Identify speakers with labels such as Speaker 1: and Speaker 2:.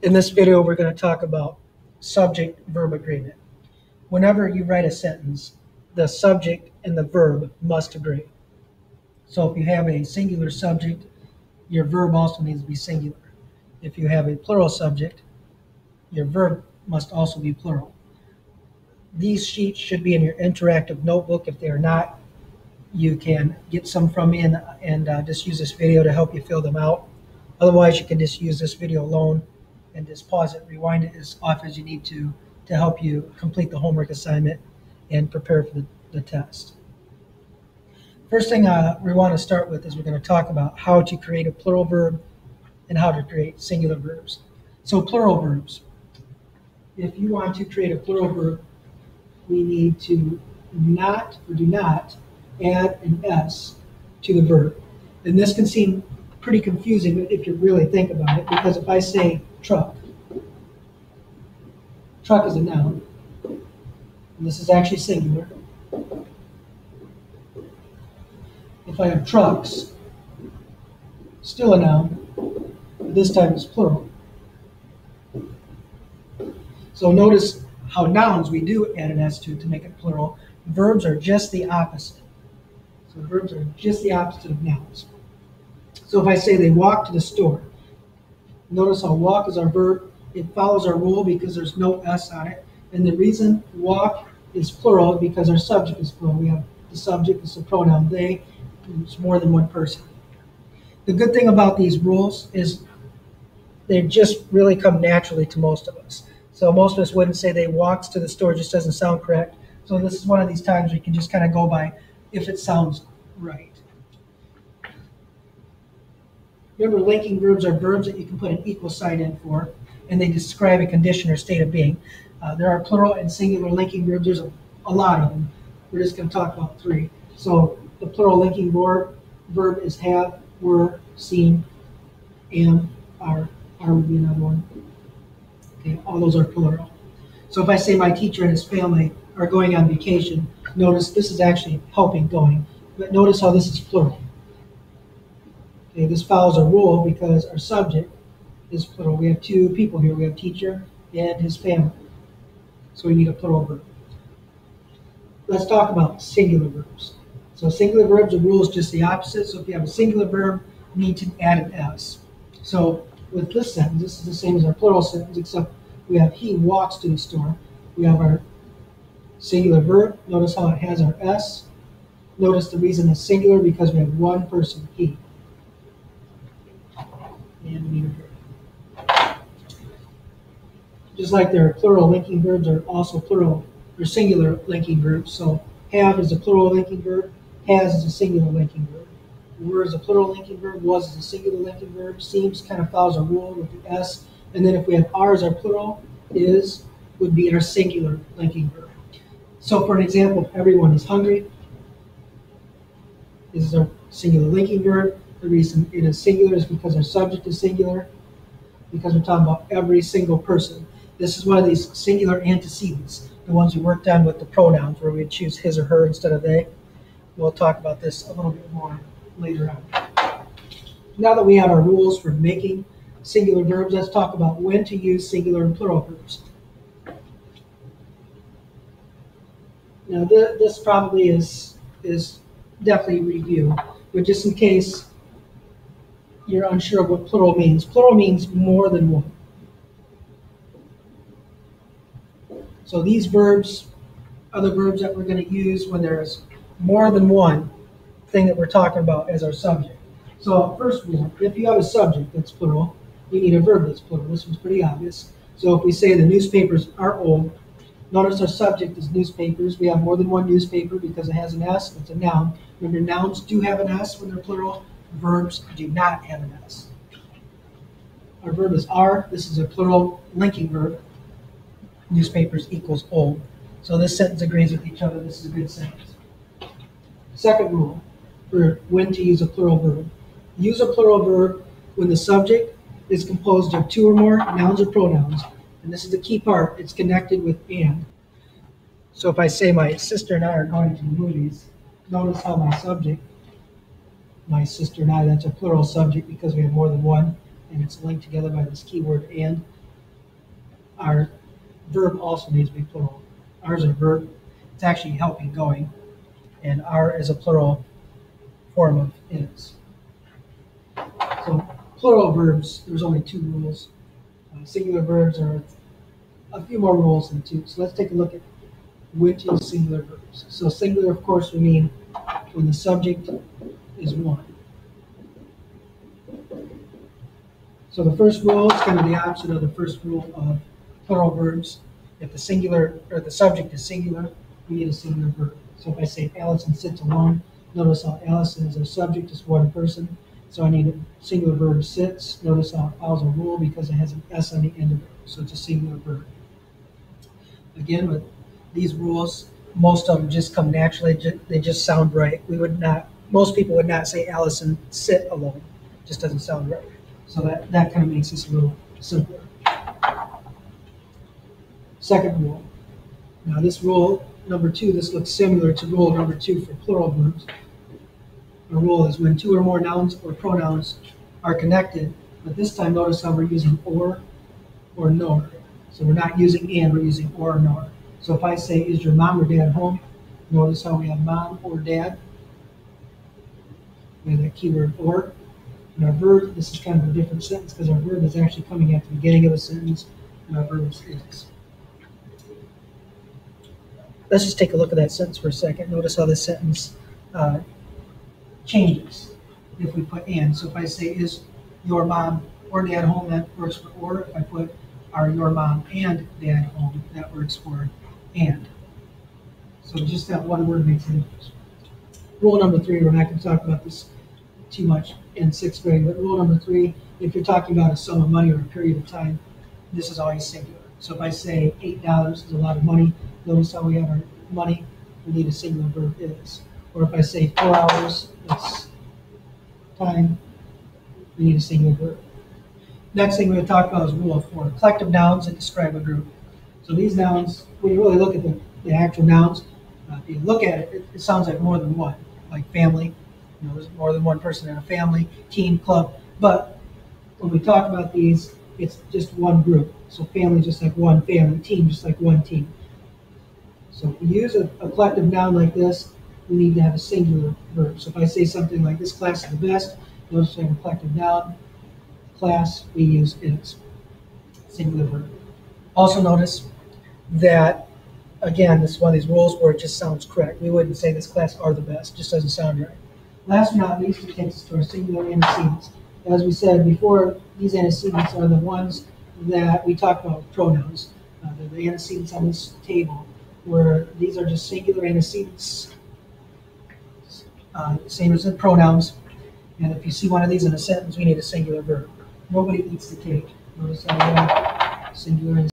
Speaker 1: In this video, we're going to talk about subject-verb agreement. Whenever you write a sentence, the subject and the verb must agree. So if you have a singular subject, your verb also needs to be singular. If you have a plural subject, your verb must also be plural. These sheets should be in your interactive notebook. If they are not, you can get some from me and just use this video to help you fill them out. Otherwise, you can just use this video alone and just pause it, rewind it as often as you need to help you complete the homework assignment and prepare for the test. First thing we want to start with is we're going to talk about how to create a plural verb and how to create singular verbs. So plural verbs. If you want to create a plural verb, we need to not or do not add an S to the verb. And this can seem pretty confusing if you really think about it, because if I say truck, truck is a noun, and this is actually singular. If I have trucks, still a noun, but this time it's plural. So notice how nouns we do add an S to make it plural. Verbs are just the opposite. So verbs are just the opposite of nouns. So if I say they walk to the store, notice how walk is our verb. It follows our rule because there's no S on it. And the reason walk is plural because our subject is plural. We have the subject, it's the pronoun they, it's more than one person. The good thing about these rules is they just really come naturally to most of us. So most of us wouldn't say they walks to the store, it just doesn't sound correct. So this is one of these times we can just kind of go by if it sounds right. Remember, linking verbs are verbs that you can put an equal sign in for, and they describe a condition or state of being. There are plural and singular linking verbs. There's a lot of them. We're just going to talk about three. So the plural linking verb is have, were, seen, am, are would be another one. Okay, all those are plural. So if I say my teacher and his family are going on vacation, notice this is actually helping going, but notice how this is plural. Okay, this follows a rule because our subject is plural. We have two people here. We have teacher and his family. So we need a plural verb. Let's talk about singular verbs. So singular verbs, the rule is just the opposite. So if you have a singular verb, you need to add an S. So with this sentence, this is the same as our plural sentence, except we have he walks to the store. We have our singular verb. Notice how it has our S. Notice the reason it's singular because we have one person, he. And we need a verb. Just like there are plural linking verbs, there are also plural or singular linking verbs. So have is a plural linking verb, has is a singular linking verb. Were is a plural linking verb, was is a singular linking verb, seems kind of follows a rule with the S. And then if we have are as our plural, is would be our singular linking verb. So for an example, if everyone is hungry, this is our singular linking verb. The reason it is singular is because our subject is singular, because we're talking about every single person. This is one of these singular antecedents, the ones we worked on with the pronouns, where we choose his or her instead of they. We'll talk about this a little bit more later on. Now that we have our rules for making singular verbs, let's talk about when to use singular and plural verbs. Now this probably is definitely review, but just in case you're unsure of what plural means more than one. So these verbs are the verbs that we're going to use when there's more than one thing that we're talking about as our subject. So first rule, if you have a subject that's plural, you need a verb that's plural. This one's pretty obvious. So if we say the newspapers are old, notice our subject is newspapers. We have more than one newspaper because it has an S, it's a noun. Remember, nouns do have an S when they're plural. Verbs do not have an S. Our verb is are. This is a plural linking verb. Newspapers equals old. So this sentence agrees with each other. This is a good sentence. Second rule for when to use a plural verb. Use a plural verb when the subject is composed of two or more nouns or pronouns. And this is the key part. It's connected with and. So if I say my sister and I are going to the movies, notice how my subject, my sister and I, that's a plural subject because we have more than one, and it's linked together by this keyword and. our verb also needs to be plural. Are is a verb. It's actually helping, going. And are is a plural form of is. So plural verbs, there's only 2 rules. Singular verbs are a few more rules than 2. So let's take a look at which is singular verbs. So singular, of course, we mean when the subject is one. So the first rule is kind of the opposite of the first rule of plural verbs. If the singular or the subject is singular, we need a singular verb. So if I say Allison sits alone, notice how Allison is our subject, is one person. So I need a singular verb sits. Notice how it follows a rule because it has an S on the end of it. So it's a singular verb. Again, with these rules, most of them just come naturally. They just sound right. Most people would not say Allison sit alone. It just doesn't sound right. So that kind of makes this a little simpler. Second rule. Now this rule number 2, this looks similar to rule number 2 for plural verbs. The rule is when 2 or more nouns or pronouns are connected, but this time notice how we're using or nor. So we're not using and, we're using or nor. So if I say, is your mom or dad home? Notice how we have mom or dad. We have that keyword or. And our verb, this is kind of a different sentence because our verb is actually coming at the beginning of a sentence, and our verb is. Let's just take a look at that sentence for a second. Notice how this sentence changes if we put and. So if I say, is your mom or dad home, that works for or. If I put, are your mom and dad home, that works for and. So just that one word makes a difference. Rule number 3, we're not going to talk about this too much in 6th grade, but rule number 3, if you're talking about a sum of money or a period of time, this is always singular. So if I say $8 is a lot of money, notice how we have our money, we need a singular verb is. Or if I say 4 hours, it's time, we need a singular verb. Next thing we're going to talk about is rule of 4, collective nouns that describe a group. So these nouns, when you really look at the actual nouns, if you look at it, it sounds like more than one, like family. There's more than one person in a family, team, club. But when we talk about these, it's just one group. So family just like one family, team just like one team. So if we use a collective noun like this, we need to have a singular verb. So if I say something like this class is the best, notice we have a collective noun. Class, we use is. Singular verb. Also notice that, again, this is one of these rules where it just sounds correct. We wouldn't say this class are the best. It just doesn't sound right. Last but not least, it takes us to our singular antecedents. As we said before, these antecedents are the ones that we talk about with pronouns. They're the antecedents on this table, where these are just singular antecedents, same as the pronouns. And if you see one of these in a sentence, we need a singular verb. Nobody eats the cake. Notice how we have singular antecedents.